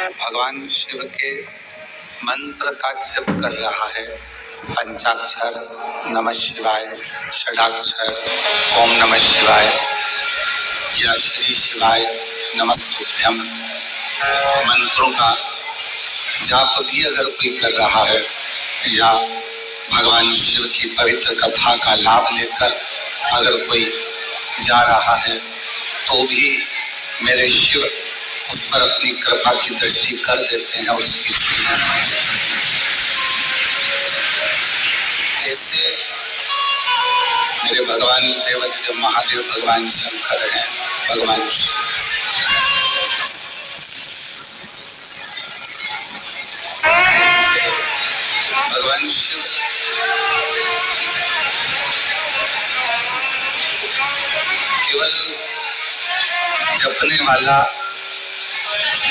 भगवान शिव के मंत्र का जप कर रहा है। पंचाक्षर नमः शिवाय, षडाक्षर ओम नमः शिवाय या श्री शिवाय नमस्तुभ्यम मंत्रों का जाप भी अगर कोई कर रहा है या भगवान शिव की पवित्र कथा का लाभ लेकर अगर कोई जा रहा है तो भी मेरे शिव उस पर अपनी कृपा की दृष्टि कर देते हैं। उसकी ऐसे मेरे भगवान देवदेव महादेव भगवान शंकर हैं। भगवान शिव भगवान शिव केवल जपने वाला,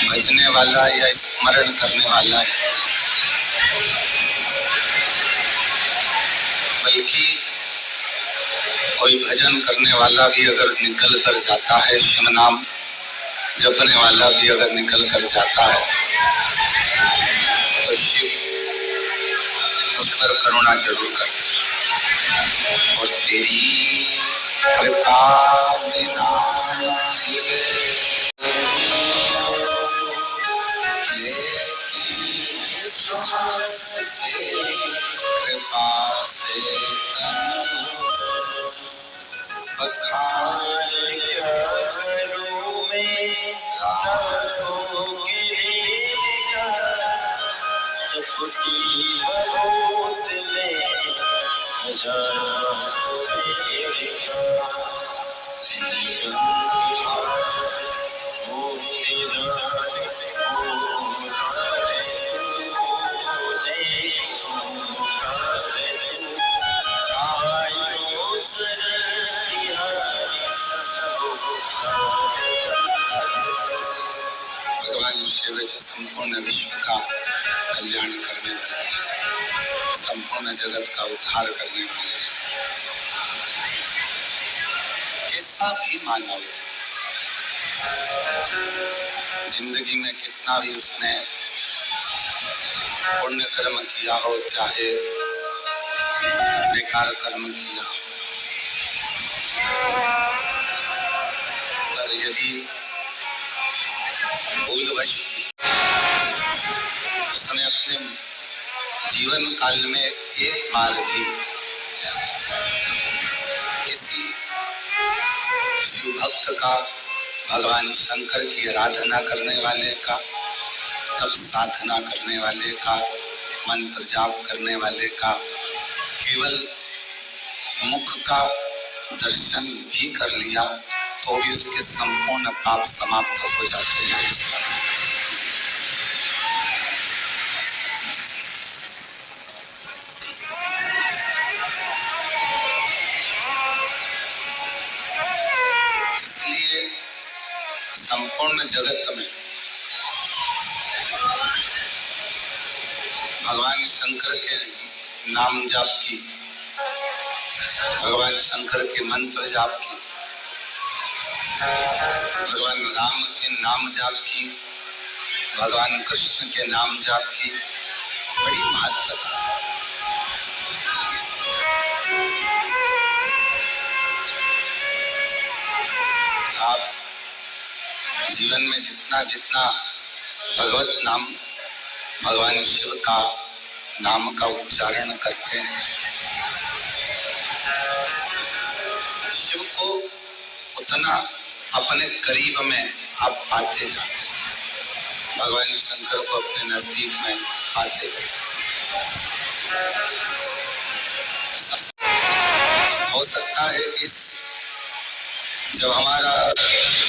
भजने वाला या स्मरण करने वाला है, बल्कि कोई भजन करने वाला भी अगर निकल कर जाता है, शिव नाम जपने वाला भी अगर निकल कर जाता है तो शिव उस पर करुणा जरूर करते हैं। और तेरी कृपा बिना कृपा से भगवान शिव जो संपूर्ण विश्व का कल्याण करने वाले हैं, संपूर्ण जगत का उद्धार करने वाले हैं। ऐसा भी मानव जिंदगी में कितना भी उसने पुण्य कर्म किया हो, चाहे बेकार कर्म किया हो, पर यदि भूलवश उसने अपने जीवन काल में एक बार भी किसी शिव भक्त का, भगवान शंकर की आराधना करने वाले का, तप साधना करने वाले का, मंत्र जाप करने वाले का केवल मुख का दर्शन भी कर लिया तो भी उसके संपूर्ण पाप समाप्त हो जाते हैं। इसलिए संपूर्ण जगत में भगवान शंकर के नाम जाप की, भगवान शंकर के मंत्र जाप की, भगवान राम के नाम जाप की, भगवान कृष्ण के नाम जाप की बड़ी महत्वता है। आप जीवन में जितना जितना भगवत नाम, भगवान शिव का नाम का उच्चारण करते हैं, शिव को उतना अपने करीब में आप पाते जाते हैं, भगवान शंकर को अपने नजदीक में पाते जाते हैं। हो सकता है इस जब हमारा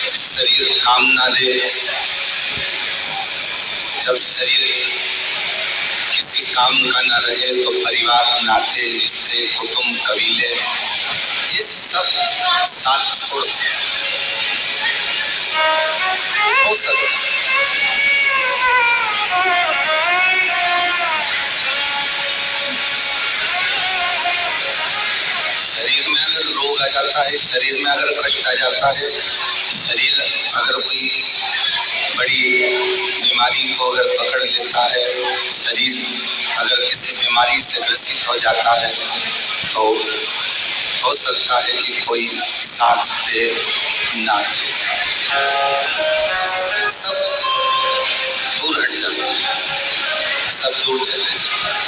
शरीर काम ना दे, जब शरीर किसी काम का ना रहे तो परिवार, नाते, रिश्ते, कुटुंब, कबीले ये सब साथ छोड़ हो सकता है। शरीर में अगर रोग आ जाता है, शरीर में अगर कष्ट आ जाता है, शरीर अगर कोई बड़ी बीमारी को अगर पकड़ लेता है, शरीर अगर किसी बीमारी से ग्रसित हो जाता है, तो हो सकता है कि कोई साथ दे ना दे, सब दूर हट जाता है, सब दूर चले जाते हैं।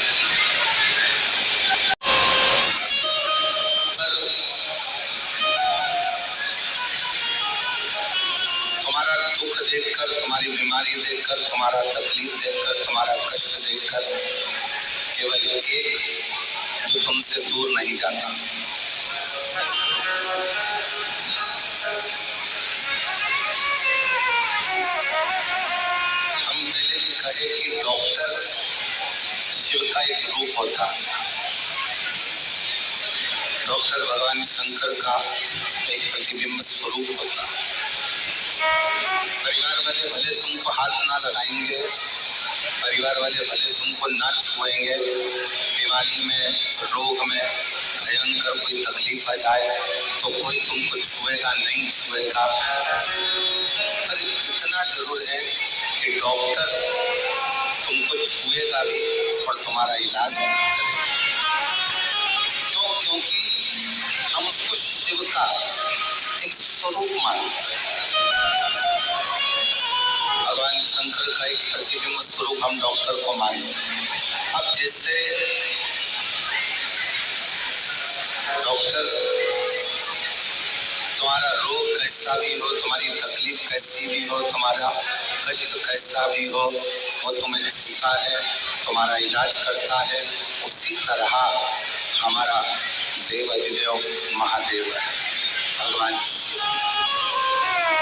तुम्हारा दुख देखकर, तुम्हारी बीमारी देखकर, तुम्हारा तकलीफ देखकर, तुम्हारा कष्ट देखकर केवल एक जो तुमसे दूर नहीं जाता, हम पहले भी कहे कि डॉक्टर शिव का एक रूप होता है, डॉक्टर भगवान शंकर का एक प्रतिबिंब स्वरूप होता है। परिवार वाले भले तुमको हाथ ना लगाएंगे, परिवार वाले भले तुमको ना छुएंगे, बीमारी में, रोग में भयंकर कोई तकलीफ आ जाए तो कोई तुमको छुएगा नहीं छुएगा, पर इतना जरूर है कि डॉक्टर तुमको छुएगा भी और तुम्हारा इलाज करेगा। क्यों? क्योंकि हम उसको शिव का एक स्वरूप मानते हैं, भगवान शंकर का एक प्रतिबिंब स्वरूप हम डॉक्टर को मानते हैं। अब जैसे डॉक्टर तुम्हारा रोग कैसा भी हो, तुम्हारी तकलीफ कैसी भी हो, तुम्हारा कष्ट कैसा भी हो, वो तुम्हें छूता है, तुम्हारा इलाज करता है, उसी तरह हमारा देव अधिदेव महादेव है, भगवान शिव।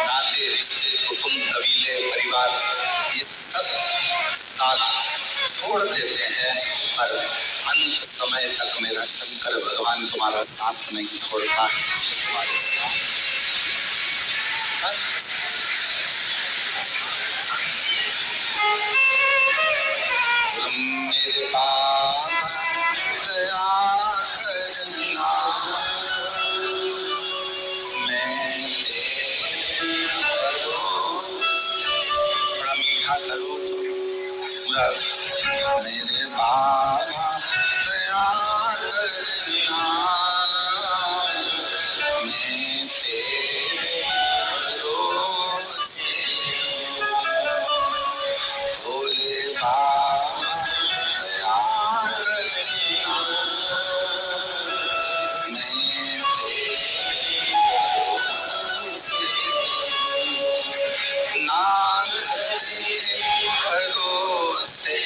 नाते, रिश्ते, कुटुंब, कबीले, परिवार ये सब साथ छोड़ देते हैं, पर अंत समय तक मेरा शंकर भगवान तुम्हारा साथ नहीं छोड़ता, तुम्हारे साथ मेरे बाबा दया करना, मैं बड़ा मीठा करो तो पूरा, मेरे बाबा दया करना, मैं तेरे भरोसे, भोले बाबा दया करना, मैं तेरे भरोसे, ना घर के भरोसे,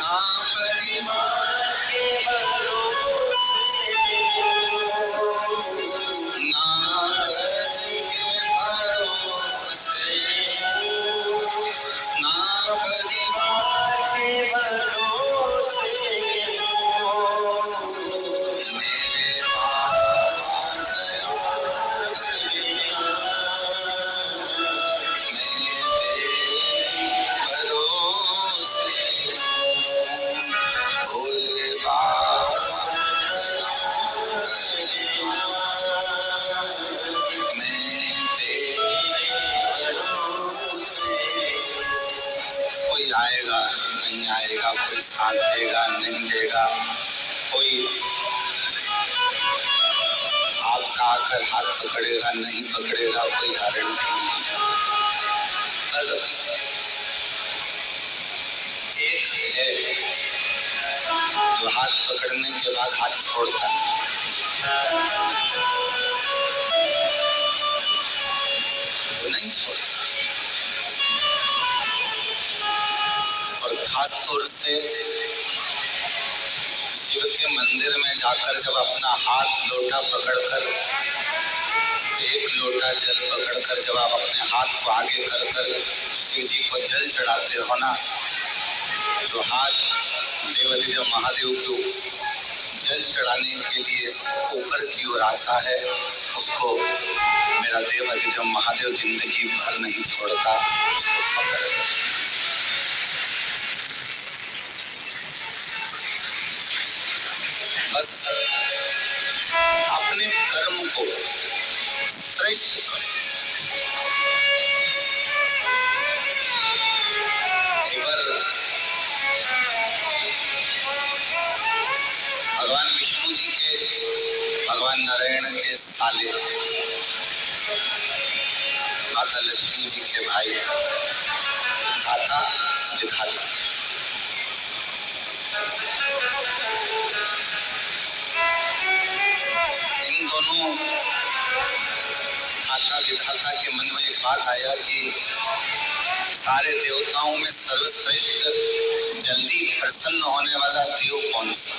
ना परिवार के भरोसे, ना घर के भरोसे, ना परिवार के भरोसे, मेरे बाबा दया करना, मैं तेरे भरोसे, भोले बाबा दया करना, मैं तेरे भरोसे। कोई आएगा नहीं आएगा, कोई साथ देगा नहीं देगा, कोई आपका आकर हाथ पकड़ेगा नहीं पकड़ेगा, कोई गारंटी नहीं। पर एक है जो हाथ पकड़ने के बाद हाथ छोड़ता है, वो नहीं छोड़ता। और खास तौर से शिव के मंदिर में जाकर जब अपना हाथ लोटा पकड़कर, एक लोटा जल पकड़कर जब आप अपने हाथ को आगे कर कर शिव जी को जल चढ़ाते हो ना, जो हाथ देवाधिदेव महादेव को जल चढ़ाने के लिए ऊपर की ओर आता है, उसको मेरा देवाधिदेव महादेव जिंदगी भर नहीं छोड़ता, उसको पकड़ कर। बस अपने कर्म को श्रेष्ठ करो, माता लक्ष्मी जी के भाई धाता विधाता। इन दोनों धाता विधाता के मन में एक बात आया कि सारे देवताओं में सर्वश्रेष्ठ जल्दी प्रसन्न होने वाला देव कौन सा?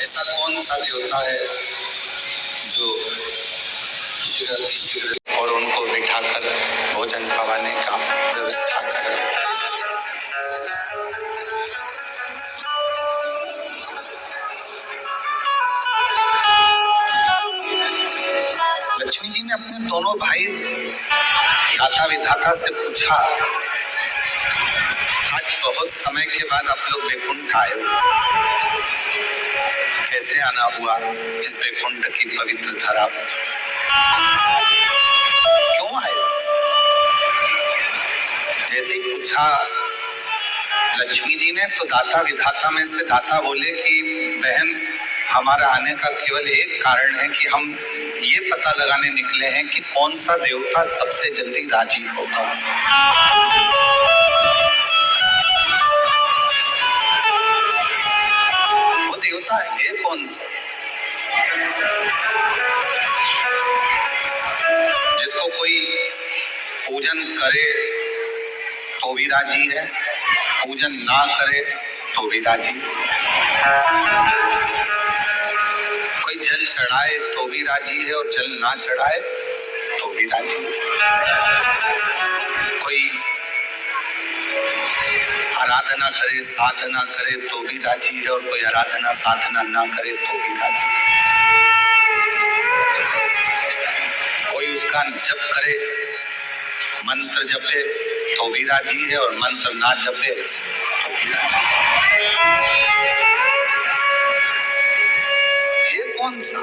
ऐसा कौन सा देवता है जो शीघ्र और उनको बिठाकर भोजन पवाने का व्यवस्था करे? लक्ष्मी जी ने अपने दोनों भाई धाता विधाता से पूछा, आज बहुत समय के बाद आप लोग वैकुंठ आए हो, कैसे आना हुआ इस वैकुंठ की पवित्र धरा पर? क्यों आए? जैसे ही पूछा लक्ष्मी जी ने तो दाता विधाता में से दाता बोले कि बहन, हमारा आने का केवल एक कारण है कि हम ये पता लगाने निकले हैं कि कौन सा देवता सबसे जल्दी राजी होगा। वो देवता है कौन सा जिसको कोई पूजन करे तो भी राजी है, पूजन ना करे तो भी राजी, कोई जल चढ़ाए तो भी राजी है और जल ना चढ़ाए तो भी राजी, कोई आराधना करे साधना करे तो भी राजी है और कोई आराधना साधना ना करे तो भी राजी, कोई उसका जप करे मंत्र जपे तो भी राजी है और मंत्र ना जपे तो भी राजी। ये कौन सा?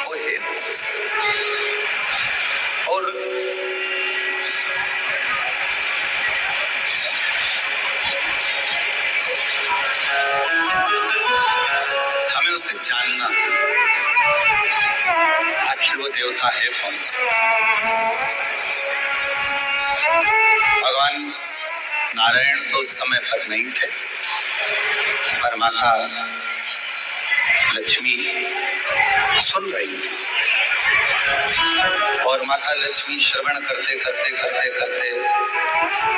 वो है कौन सा? और हमें उसे जानना, आखिर वो देवता है कौन सा? भगवान नारायण तो उस समय पर नहीं थे, पर माता लक्ष्मी सुन रही थी और माता लक्ष्मी श्रवण करते करते करते करते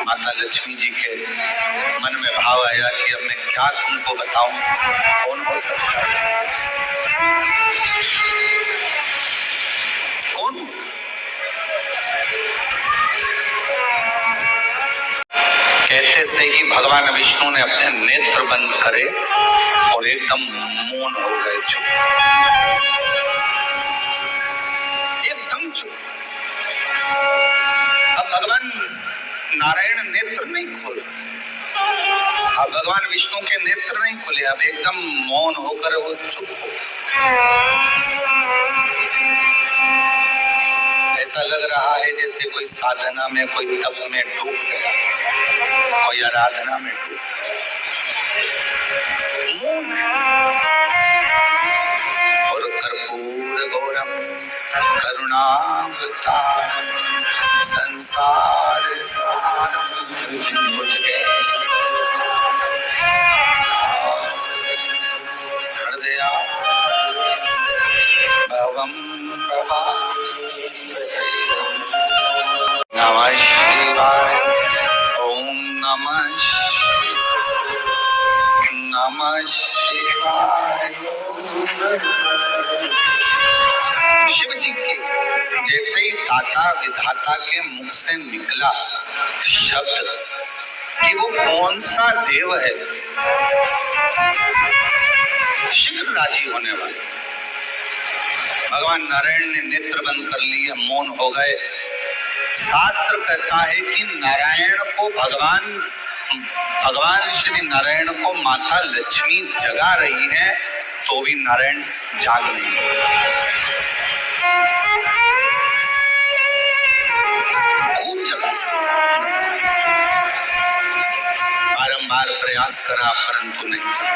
माता लक्ष्मी जी के मन में भाव आया कि अब मैं क्या तुमको बताऊं, कौन हो सकता है, कौन? कहते से ही भगवान विष्णु ने अपने नेत्र बंद करे और एकदम मौन हो गए, चुप, एकदम चुप। अब भगवान नारायण नेत्र नहीं खोल, अब भगवान विष्णु के नेत्र नहीं खुले, अब एकदम मौन होकर वो चुप हो। ऐसा लग रहा है जैसे कोई साधना में, कोई तप में डूब गया, कोई आराधना में डूब गया। और कर्पूर गौरम करुणावतारम संसार सारम भुजगे हृदया भवम भवामि सदैवं। नमः शिवाय, ओम नमः शिवाय। शिव जी के जैसे ही दाता विधाता के मुख से निकला शब्द कि वो कौन सा देव है शीघ्र राजी होने वाला, भगवान नारायण ने नेत्र बंद कर लिए, मौन हो गए। शास्त्र कहता है कि नारायण को भगवान श्री नारायण को माता लक्ष्मी जगा रही है तो भी नारायण जाग नहीं खूब जगा। बारंबार प्रयास करा परंतु नहीं था।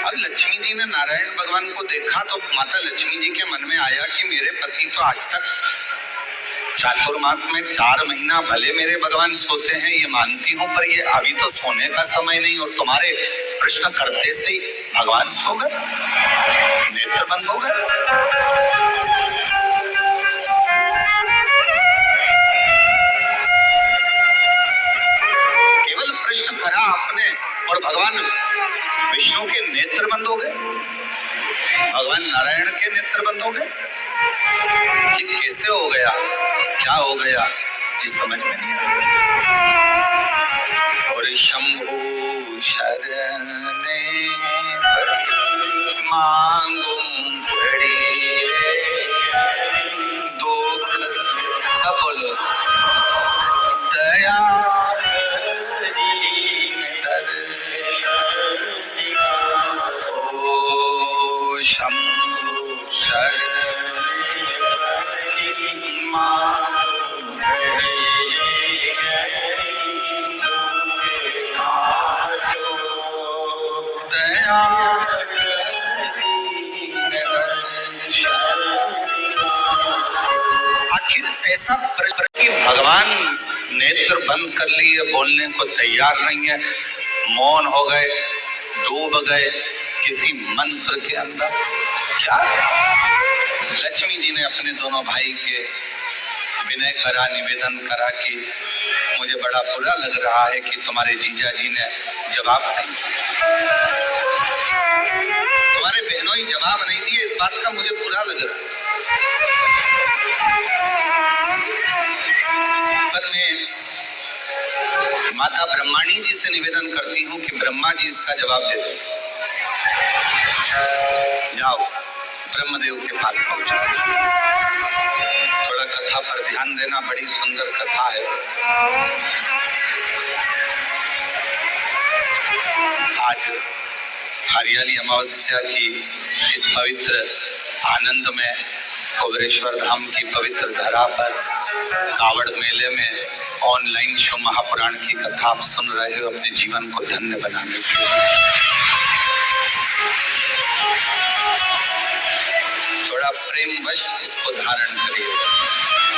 अब लक्ष्मी जी ने नारायण भगवान को देखा तो माता लक्ष्मी जी के मन में आया कि मेरे पति तो आज तक चातुर्मास में 4 महीना भले मेरे भगवान सोते हैं, ये मानती हूँ, पर ये अभी तो सोने का समय नहीं, और तुम्हारे प्रश्न करते से ही भगवान सो गए, नेत्र बंद हो गए। केवल प्रश्न करा आपने और भगवान विष्णु के नेत्र बंद हो गए, भगवान नारायण के नेत्र बंद हो गए। ये कैसे हो गया, क्या हो गया, ये समझ में नहीं आया। और शंभु शरणे मांगू घड़ी दुख सब बोलो दया ओ शंभु शरण आखिर ऐसा कि भगवान नेत्र बंद कर लिए, बोलने को तैयार नहीं है, मौन हो गए, डूब गए किसी मंत्र के अंदर। क्या लक्ष्मी जी ने अपने दोनों भाई के विनय करा, निवेदन करा कि मुझे बड़ा बुरा लग रहा है कि तुम्हारे जीजा जी ने जवाब नहीं दिया, तुम्हारे बहनों ही जवाब नहीं दिए, इस बात का मुझे बुरा लग रहा है। पर मैं माता ब्रह्माणी जी से निवेदन करती हूँ कि ब्रह्मा जी इसका जवाब दे दें। जाओ ब्रह्मदेव के पास पहुंचो, थोड़ा कथा पर ध्यान देना, बड़ी सुंदर कथा है। आज हरियाली अमावस्या की इस पवित्र आनंद में कुबेरेश्वर धाम की पवित्र धरा पर कावड़ मेले में ऑनलाइन शो महापुराण की कथा आप सुन रहे हो अपने जीवन को धन्य बनाने के लिए। थोड़ा प्रेमवश इसको धारण करिए।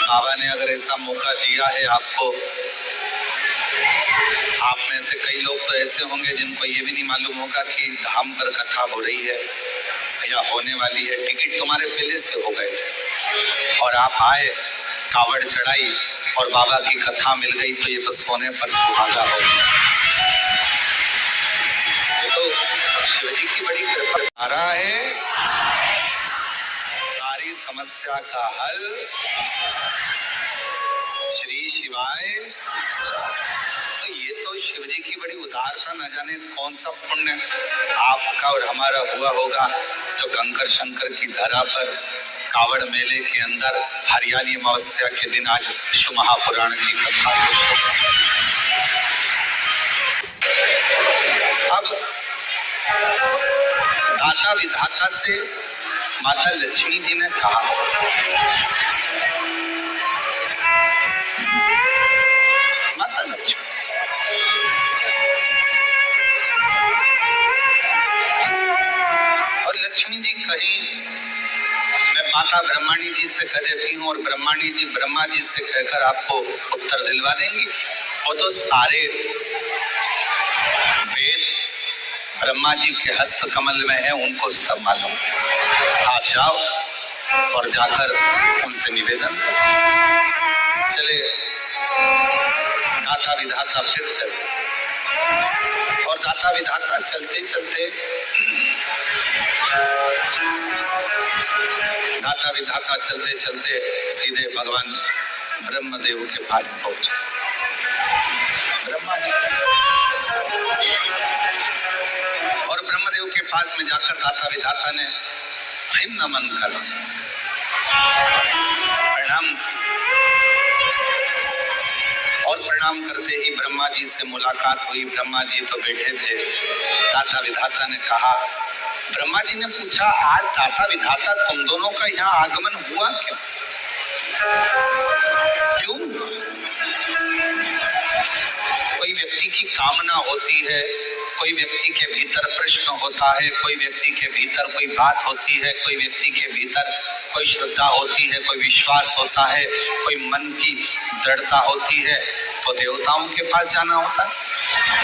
बाबा ने अगर ऐसा मौका दिया है आपको, आप में से कई लोग तो ऐसे होंगे जिनको ये भी नहीं मालूम होगा कि धाम पर कथा हो रही है या होने वाली है, टिकट तुम्हारे पहले से हो गए थे और आप आए, कावड़ चढ़ाई और बाबा की कथा मिल गई, तो ये तो सोने पर सुहागा हो गया। ये तो शिव जी की बड़ी कृपा आ रहा है, सारी समस्या का हल श्री शिवाय। तो ये तो शिव जी की बड़ी उदारता, न जाने कौन सा पुण्य आपका और हमारा हुआ होगा जो गंगर शंकर की धरा पर कावड़ मेले के अंदर हरियाली अमावस्या के दिन आज शिव महापुराण की कथा। अब दाता विधाता से माता लक्ष्मी जी ने कहा, माता लक्ष्मी और लक्ष्मी जी कहीं मैं माता ब्रह्माणी जी से कह देती हूँ और ब्रह्माणी जी ब्रह्मा जी से कहकर आपको उत्तर दिलवा देंगी। वो तो सारे वेद ब्रह्मा जी के हस्त कमल में है, उनको सब मालूम। आप जाओ और जाकर उनसे निवेदन करो। चले दाता विधाता फिर चले और दाता विधाता चलते चलते दाता विधाता चलते चलते सीधे भगवान ब्रह्मदेव के पास पहुंचे। ब्रह्मा जी और ब्रह्मदेव के पास में जाकर दाता विधाता ने फिर नमन करा, प्रणाम, और प्रणाम करते ही ब्रह्मा जी से मुलाकात हुई। ब्रह्मा जी तो बैठे थे। दाता विधाता ने कहा, ब्रह्मा जी ने पूछा, आज दाता विधाता तुम दोनों का यहाँ आगमन हुआ क्यों? क्यों? कोई व्यक्ति की कामना होती है, कोई व्यक्ति के भीतर प्रश्न होता है, कोई व्यक्ति के भीतर कोई बात होती है, कोई व्यक्ति के भीतर कोई श्रद्धा होती है, कोई विश्वास होता है, कोई मन की दृढ़ता होती है, तो देवताओं के पास जाना होता है।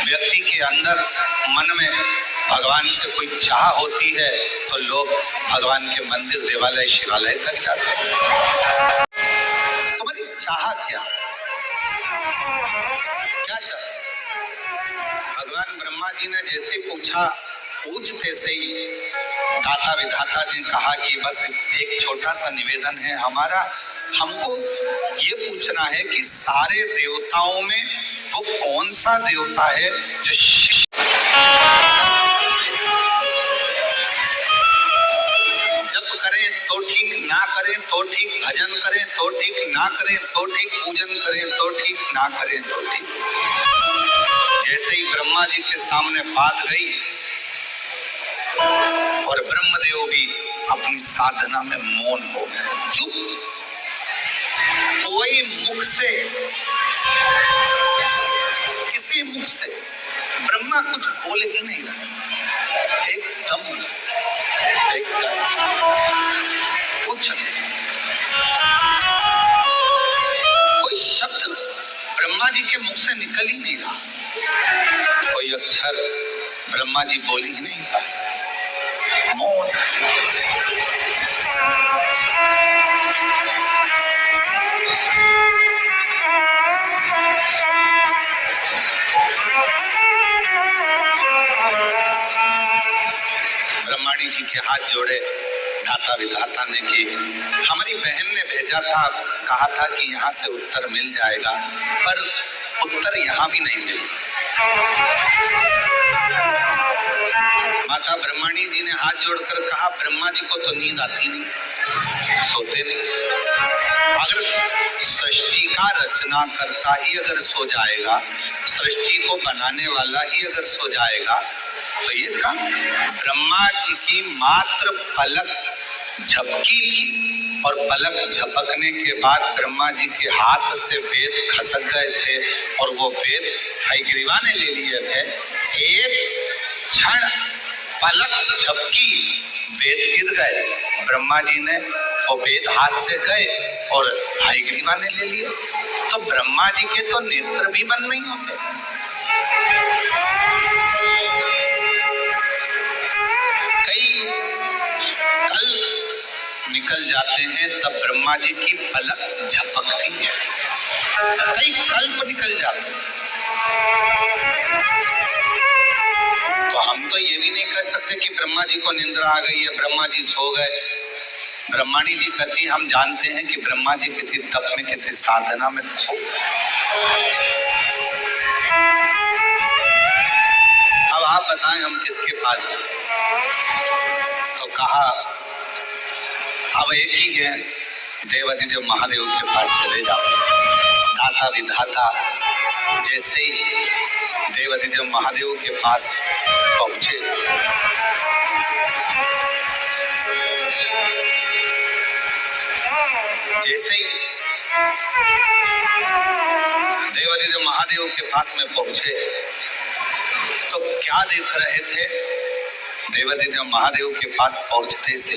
व्यक्ति के अंदर मन में भगवान से कोई चाह होती है तो लोग भगवान के मंदिर, देवालय, शिवालय तक जाते हैं। तुम्हारी चाह क्या चाह? भगवान ब्रह्मा जी ने जैसे पूछा, पूछते से ही दाता विधाता ने कहा कि बस एक छोटा सा निवेदन है हमारा, हमको ये पूछना है कि सारे देवताओं में वो कौन सा देवता है जो जप करें तो ठीक, ना करें तो ठीक, भजन करें तो ठीक, ना करें तो ठीक, पूजन करें तो ठीक, ना करें तो ठीक। जैसे ही ब्रह्मा जी के सामने बात गई और ब्रह्मदेव भी अपनी साधना में मौन हो गए, चुप। कोई मुख से, किसी मुख से ब्रह्मा कुछ बोल ही नहीं रहा, एकदम कुछ नहीं, कोई शब्द ब्रह्मा जी के मुख से निकल ही नहीं रहा, कोई अक्षर ब्रह्मा जी बोल ही नहीं पा रहे, मौन। ब्रह्माणी जी के हाथ जोड़े दाता विधाता ने कि हमारी बहन ने भेजा था, कहा था कि यहाँ से उत्तर मिल जाएगा, पर उत्तर यहाँ भी नहीं मिल। माता ब्रह्माणी जी ने हाथ जोड़कर कहा, ब्रह्मा जी को तो नींद आती नहीं, सोते नहीं। अगर सृष्टि का रचना करता ही अगर सो जाएगा, सृष्टि को बनाने वाला ही अगर सो जाएगा, तो ये काम ब्रह्मा जी की मात्र पलक झपकी थी और पलक झपकने के बाद ब्रह्मा जी के हाथ से वेद खसक गए थे और वो वेद हयग्रीवा ने ले लिए थे। एक क्षण पलक झपकी, वेद गिर गए, ब्रह्मा जी ने वो वेद हाथ से गए और हयग्रीवा ने ले लिए। तो ब्रह्मा जी के तो नेत्र भी बंद नहीं होते। कल निकल जाते हैं तब ब्रह्मा जी की पलक झपकती है, कई कल्प निकल जाते हैं। तो हम तो ये भी नहीं कह सकते कि ब्रह्मा जी को निंद्रा आ गई है, ब्रह्मा जी सो गए। ब्रह्माणी जी कहती, हम जानते हैं कि ब्रह्मा जी किसी तप में, किसी साधना में खो गए। अब आप बताएं हम किसके पास हैं? तो कहा अब एक ही है, देवाधिदेव महादेव के पास चले जाओ। दाता विधाता जैसे ही देवाधिदेव महादेव के पास पहुंचे, जैसे ही देवाधिदेव महादेव के पास में पहुंचे तो क्या देख रहे थे? देवाधिदेव महादेव के पास पहुंचते से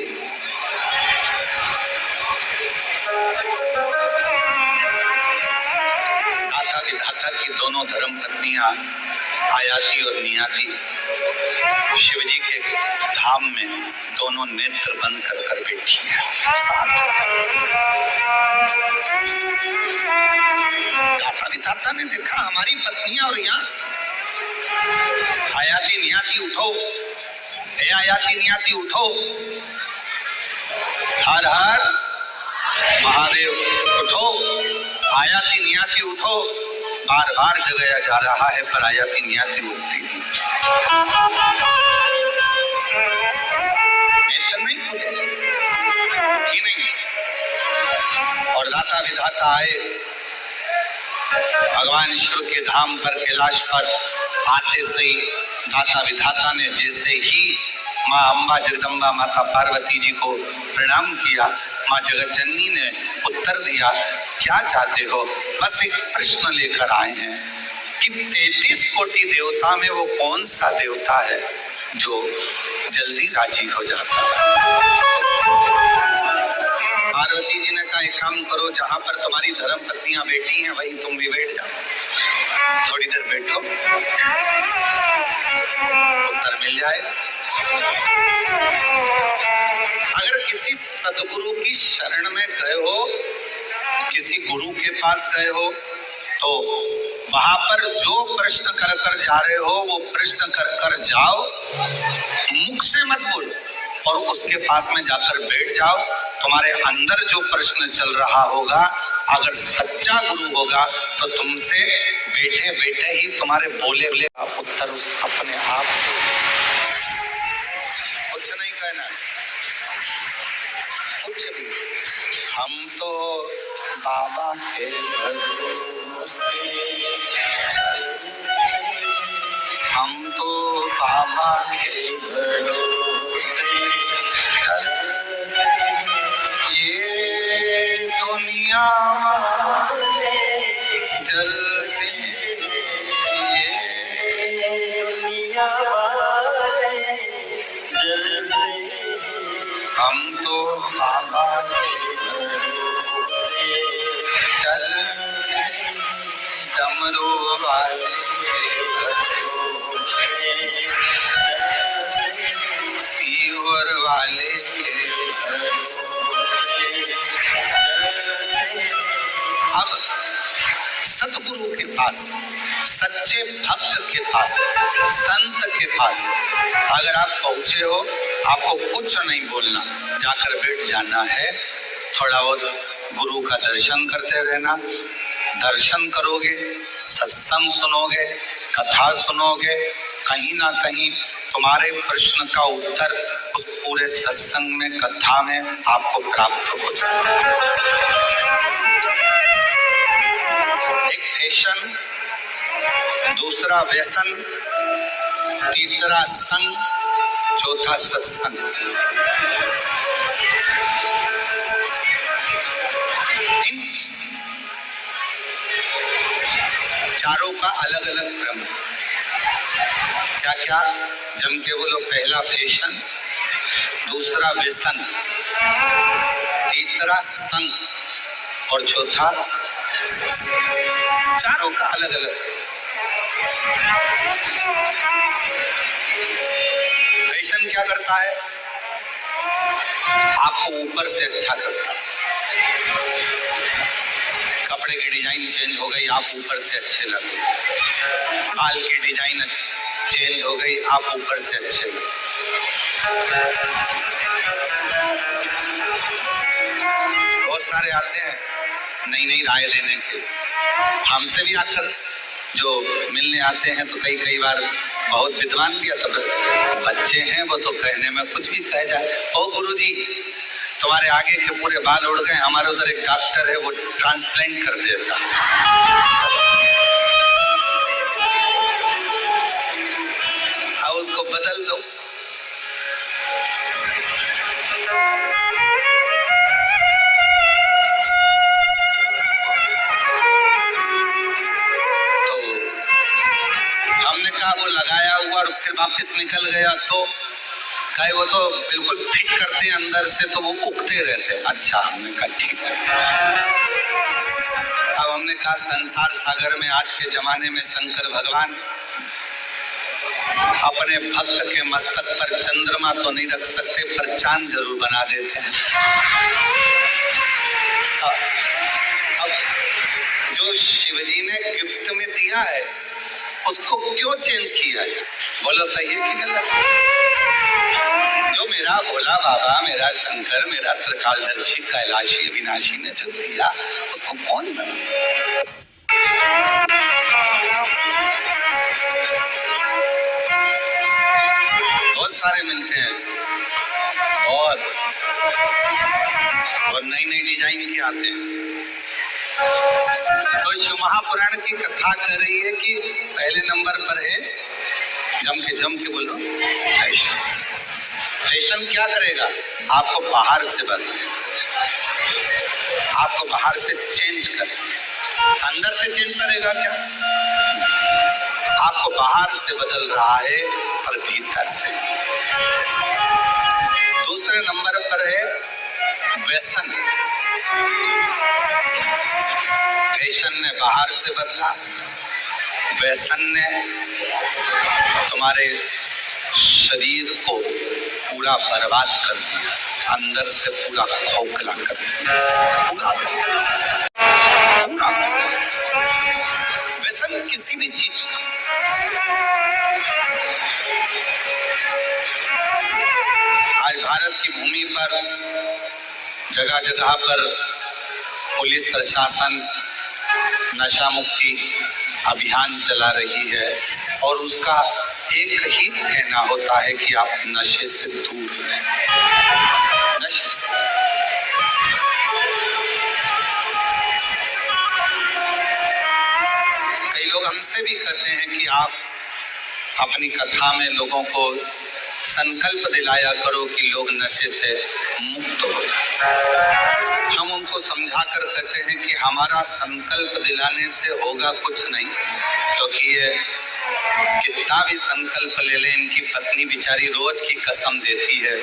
दाता विधाता की दोनों धर्म पत्नियां आयाति और नियाति शिव जी के धाम में दोनों नेत्र बंद कर कर बैठी है। दाता विधाता ने देखा हमारी पत्नियां, और यहाँ आयाति नियाति उठो, हे आयाति नियाति उठो, हर हर महादेव उठो, आयाति नियाति उठो। बार बार जगाया जा रहा है पर आयाति नियाति उठती नहीं, नेत्र नहीं खुले ही नहीं। और दाता विधाता आए भगवान शिव के धाम पर, कैलाश पर आते से ही दाता विधाता ने जैसे ही माँ अम्बा जगदम्बा माता पार्वती जी को प्रणाम किया, माँ जगत जननी ने उत्तर दिया, क्या चाहते हो? बस एक प्रश्न लेकर आए हैं। कि 33 कोटि देवता में वो कौन सा देवता है जो जल्दी राजी हो जाता है। पार्वती जी ने कहा एक काम करो, जहां पर तुम्हारी धर्म पत्नियां बैठी हैं वहीं तुम भी बैठ जाओ, थोड़ी देर बैठो, उत्तर मिल जाएगा। अगर किसी सदगुरु की शरण में गए हो, किसी गुरु के पास गए हो, तो वहां पर जो प्रश्न कर कर जा रहे हो वो प्रश्न कर कर जाओ, मुख से मत बोलो, और उसके पास में जाकर बैठ जाओ। तुम्हारे अंदर जो प्रश्न चल रहा होगा, अगर सच्चा गुरु होगा तो तुमसे बैठे बैठे ही तुम्हारे बोले बोले उत्तर अपने आप, कुछ नहीं कहना, कुछ भी। हम तो बाबा के भरोसे, हम तो बाबा के भरोसे ये दुनिया जलती, ये दुनिया जलती, हम तो बाबा के भरोसे चल, डमरू वाले के भरोसे चल, सीवर वाले के भरोसे चल। अब सतगुरु के पास, सच्चे भक्त के पास, संत के पास अगर आप पहुंचे हो, आपको कुछ नहीं बोलना, जाकर बैठ जाना है। थोड़ा बहुत गुरु का दर्शन करते रहना, दर्शन करोगे, सत्संग सुनोगे, कथा सुनोगे, कहीं ना कहीं तुम्हारे प्रश्न का उत्तर उस पूरे सत्संग में, कथा में आपको प्राप्त हो जाएगा। एक फैशन, दूसरा व्यसन, तीसरा संग, चौथा सत्संग। इन चारों का अलग अलग क्रम। क्या क्या? जम के बोलो। पहला फैशन, दूसरा व्यसन, तीसरा संग और चौथा सत्संग। चारों का अलग अलग। फैशन क्या करता है? आपको ऊपर से अच्छा करता है। कपड़े की डिजाइन चेंज हो गई, आप ऊपर से अच्छे लगे। बाल की डिजाइन चेंज हो गई, आप ऊपर से अच्छे लगे। बहुत सारे आते हैं नई नई राय लेने के, हमसे भी आकर जो मिलने आते हैं, तो कई बार बहुत विद्वान भी, तो बच्चे हैं वो तो कहने में कुछ भी कह जाए। ओ गुरुजी, तुम्हारे आगे के पूरे बाल उड़ गए, हमारे उधर एक डॉक्टर है वो ट्रांसप्लांट कर देता है, उसको बदल दो। वो लगाया हुआ और फिर वापस निकल गया, तो कहे वो तो बिल्कुल फिट करते हैं अंदर से, तो वो उगते रहते हैं। अच्छा, हमने कहा ठीक है। अब हमने कहा संसार सागर में आज के जमाने में शंकर भगवान अपने भक्त के मस्तक पर चंद्रमा तो नहीं रख सकते, पर चांद जरूर बना देते हैं। अब जो शिवजी ने गिफ्ट में दिया है उसको क्यों चेंज किया जाए? बोलो सही है कि गलत? जो मेरा भोला बाबा, मेरा शंकर, मेरा त्रिकालदर्शी कैलाशी अविनाशी ने जो दिया, उसको कौन बना? बहुत सारे मिलते हैं और नई नई डिजाइन के आते हैं। तो शिव महापुराण की कथा कर रही है कि पहले नंबर पर है, जम के बोलो, फैशन। फैशन क्या करेगा? आपको बाहर से बदलेगा, आपको बाहर से चेंज करेगा, अंदर से चेंज करेगा क्या? आपको बाहर से बदल रहा है पर भीतर से। दूसरे नंबर पर है व्यसन। फैशन ने बाहर से बदला, व्यसन ने तुम्हारे शरीर को पूरा बर्बाद कर दिया, अंदर से पूरा खोखला कर दिया, पूरा व्यसन किसी भी चीज का। आज भारत की भूमि पर जगह जगह पर पुलिस प्रशासन नशा मुक्ति अभियान चला रही है और उसका एक ही कहना होता है कि आप नशे से दूर रहें, नशे से। कई लोग हमसे भी कहते हैं कि आप अपनी कथा में लोगों को संकल्प दिलाया करो कि लोग नशे से मुक्त हो जाए। हम उनको समझा कर कहते हैं कि हमारा संकल्प दिलाने से होगा कुछ नहीं, क्योंकि ये कितना भी संकल्प ले ले, इनकी पत्नी बेचारी रोज की कसम देती है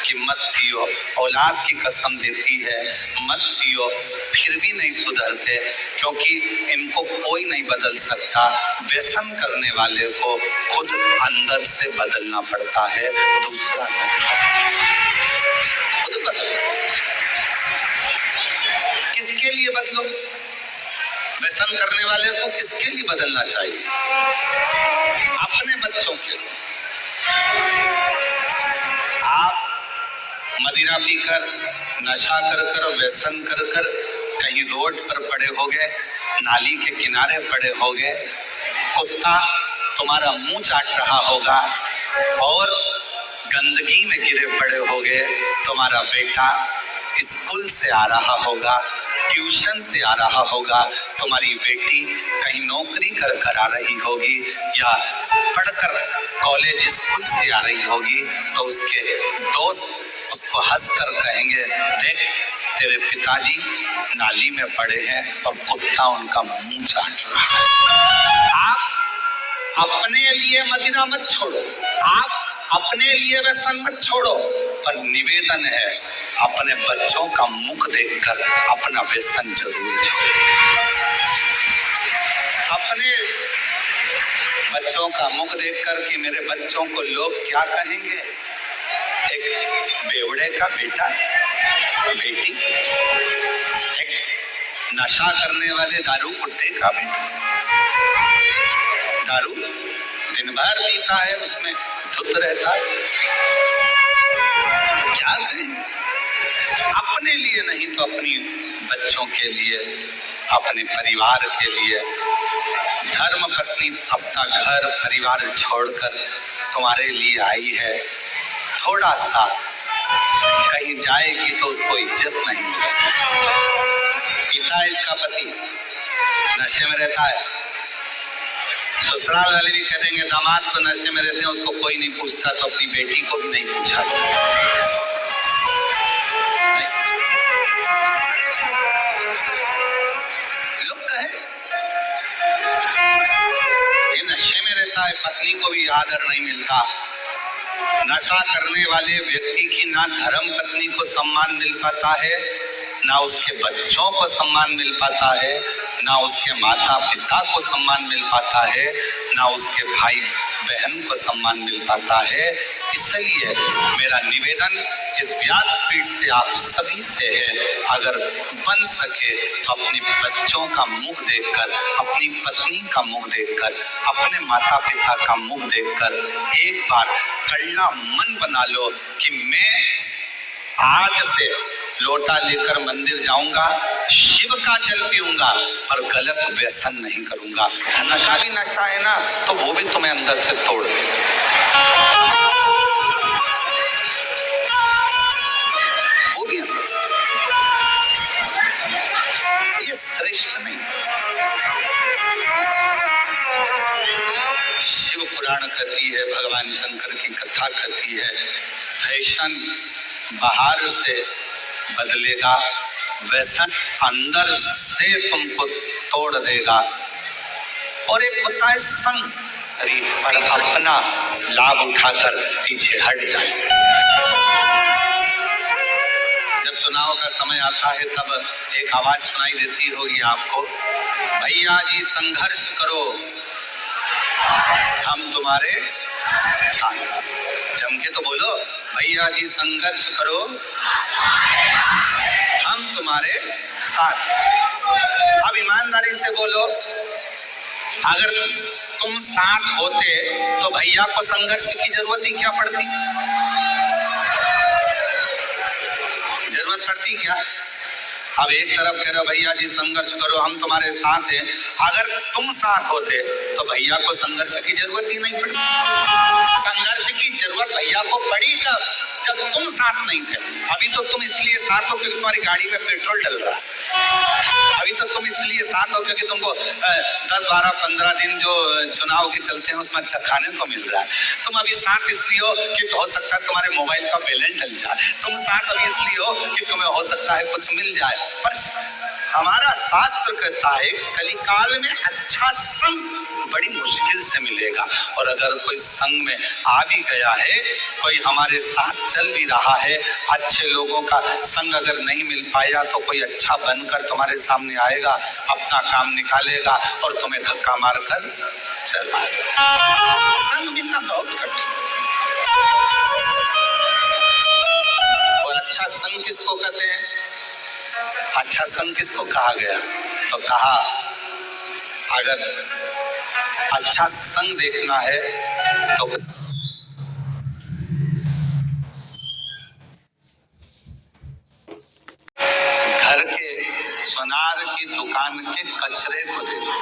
कि मत पियो, औलाद की कसम देती है मत पियो, फिर भी नहीं सुधरते, क्योंकि इनको कोई नहीं बदल सकता। व्यसन करने वाले को खुद अंदर से बदलना पड़ता है, दूसरा नहीं, खुद बदलो। किसके लिए बदलो? व्यसन करने वाले को किसके लिए बदलना चाहिए? अपने बच्चों के लिए। आप मदिरा पीकर, नशा कर कर, व्यसन कर कर कहीं रोड पर पड़े हो गए, नाली के किनारे पड़े हो गए, कुत्ता तुम्हारा मुंह चाट रहा होगा और गंदगी में गिरे पड़े हो गए, तुम्हारा बेटा स्कूल से आ रहा होगा, ट्यूशन से आ रहा होगा, तुम्हारी बेटी कहीं नौकरी कर कर आ रही होगी या पढ़कर कॉलेज स्कूल से आ रही होगी, तो उसके दोस्त उसको हंसकर कहेंगे, देख तेरे पिताजी नाली में पड़े हैं और कुत्ता उनका मुंह चाट रहा है। आप अपने लिए मदिरा मत छोड़ो, आप अपने लिए व्यसन मत छोड़ो, पर निवेदन है अपने बच्चों का मुख देखकर अपना व्यसन जरूर छोड़ो। अपने बच्चों का मुख देखकर कि मेरे बच्चों को लोग क्या कहेंगे, एक बेवड़े का बेटा बेटी, एक नशा करने वाले दारू कुत्ते का बेटा, दारू दिन भर पीता है, उसमें धुत रहता है, क्या करें? अपने लिए नहीं तो अपनी बच्चों के लिए, अपने परिवार के लिए। धर्म पत्नी अपना घर परिवार छोड़कर तुम्हारे लिए आई है, थोड़ा सा कहीं जाएगी तो उसको इज्जत नहीं मिलेगी। पिता इसका पति नशे में रहता है, ससुराल वाले भी कह देंगे दामाद तो नशे में रहते हैं, उसको कोई नहीं पूछता, तो अपनी बेटी को भी नहीं पूछा। लोग कहे ये नशे में रहता है, पत्नी को भी आदर नहीं मिलता। नशा करने वाले व्यक्ति की ना धर्म पत्नी को सम्मान मिल पाता है, ना उसके बच्चों को सम्मान मिल पाता है, ना उसके माता पिता को सम्मान मिल पाता है, ना उसके भाई बहन को सम्मान मिल पाता है। इसलिए मेरा निवेदन इस व्यासपीठ से आप सभी से है, अगर बन सके तो अपने बच्चों का मुख देखकर, अपनी पत्नी का मुख देखकर, अपने माता पिता का मुख देखकर एक बार कड़ला मन बना लो कि मैं आज से लोटा लेकर मंदिर जाऊंगा, शिव का जल पीऊंगा, पर गलत व्यसन नहीं करूंगा। नशा भी नशा है ना, तो वो भी तुम्हें अंदर से तोड़ देगा, वो भी अंदर से। ये श्रेष्ठ नहीं। शिव पुराण कहती है, भगवान शंकर की कथा कहती है, फैशन बाहर से बदलेगा, व्यसन अंदर से तुमको तोड़ देगा। और एक होता है संग, पर अपना लाभ उठाकर पीछे हट जाए। जब चुनाव का समय आता है तब एक आवाज सुनाई देती होगी आपको, भैया जी संघर्ष करो हम तुम्हारे साथ। जम के तो बोलो, भैया जी संघर्ष करो हम तुम्हारे साथ। अब ईमानदारी से बोलो, अगर तुम साथ होते तो भैया को संघर्ष की जरूरत ही क्या पड़ती? जरूरत पड़ती क्या? अब एक तरफ कह रहा भैया जी संघर्ष करो हम तुम्हारे साथ हैं, अगर तुम साथ होते तो भैया को संघर्ष की जरूरत ही नहीं पड़ती। संघर्ष की जरूरत भैया को पड़ी कब? जब तुम साथ नहीं थे। अभी तो तुम इसलिए साथ हो क्योंकि तुम्हारी गाड़ी में पेट्रोल डल रहा है। अभी तो तुम इसलिए साथ हो क्योंकि तुमको 10, 12, 15 दिन जो चुनाव के चलते हैं उसमें अच्छा खाने को मिल रहा है। तुम अभी साथ इसलिए हो कि हो सकता है तुम्हारे मोबाइल का बैलेंस डल जाए। तुम साथ अभी इसलिए हो कि तुम्हें हो सकता है कुछ मिल जाए। पर हमारा शास्त्र कहता है कलिकाल में अच्छा संग बड़ी मुश्किल से मिलेगा, और अगर कोई संग में आ भी गया है, कोई हमारे साथ चल भी रहा है, अच्छे लोगों का संग अगर नहीं मिल पाया तो कोई अच्छा बनकर तुम्हारे सामने आएगा, अपना काम निकालेगा और तुम्हें धक्का मारकर चला जाएगा। संग मिलना बहुत कठिन। और अच्छा संग किसको कहते हैं? अच्छा संग किसको कहा गया? तो कहा अगर अच्छा संग देखना है तो घर के सोनार की दुकान के कचरे को देखो।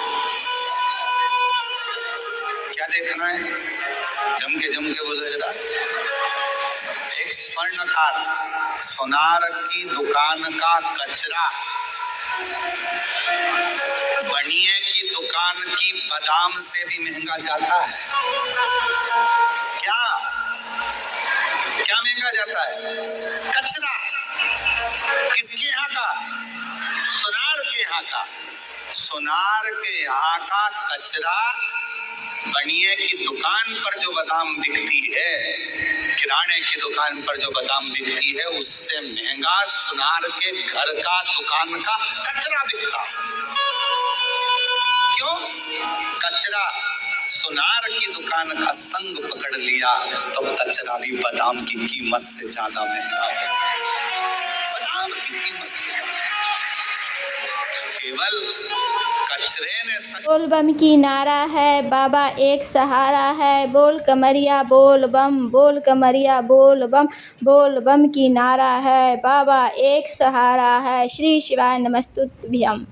क्या देखना है? जम के बोले जरा। एक स्वर्णकार सोनार की दुकान का कचरा बनिए की दुकान की बादाम से भी महंगा जाता है। क्या क्या महंगा जाता है? कचरा। किसके यहाँ का? सोनार के यहाँ का। सोनार के यहाँ का कचरा बनिए की दुकान पर जो बादाम बिकती है, किराने की दुकान पर जो बादाम बिकती है, उससे महंगा सोनार के घर का दुकान का कचरा बिकता। क्यों? कचरा सोनार की दुकान का संग पकड़ लिया तो कचरा भी बादाम की कीमत से ज्यादा महंगा है। बादाम की कीमत से केवल कचरे ने बोल बम की नारा है, बाबा एक सहारा है। बोल कमरिया बोल बम, बोल कमरिया बोल बम, बोल बम की नारा है, बाबा एक सहारा है। श्री शिवाय नमस्तुभ्यम।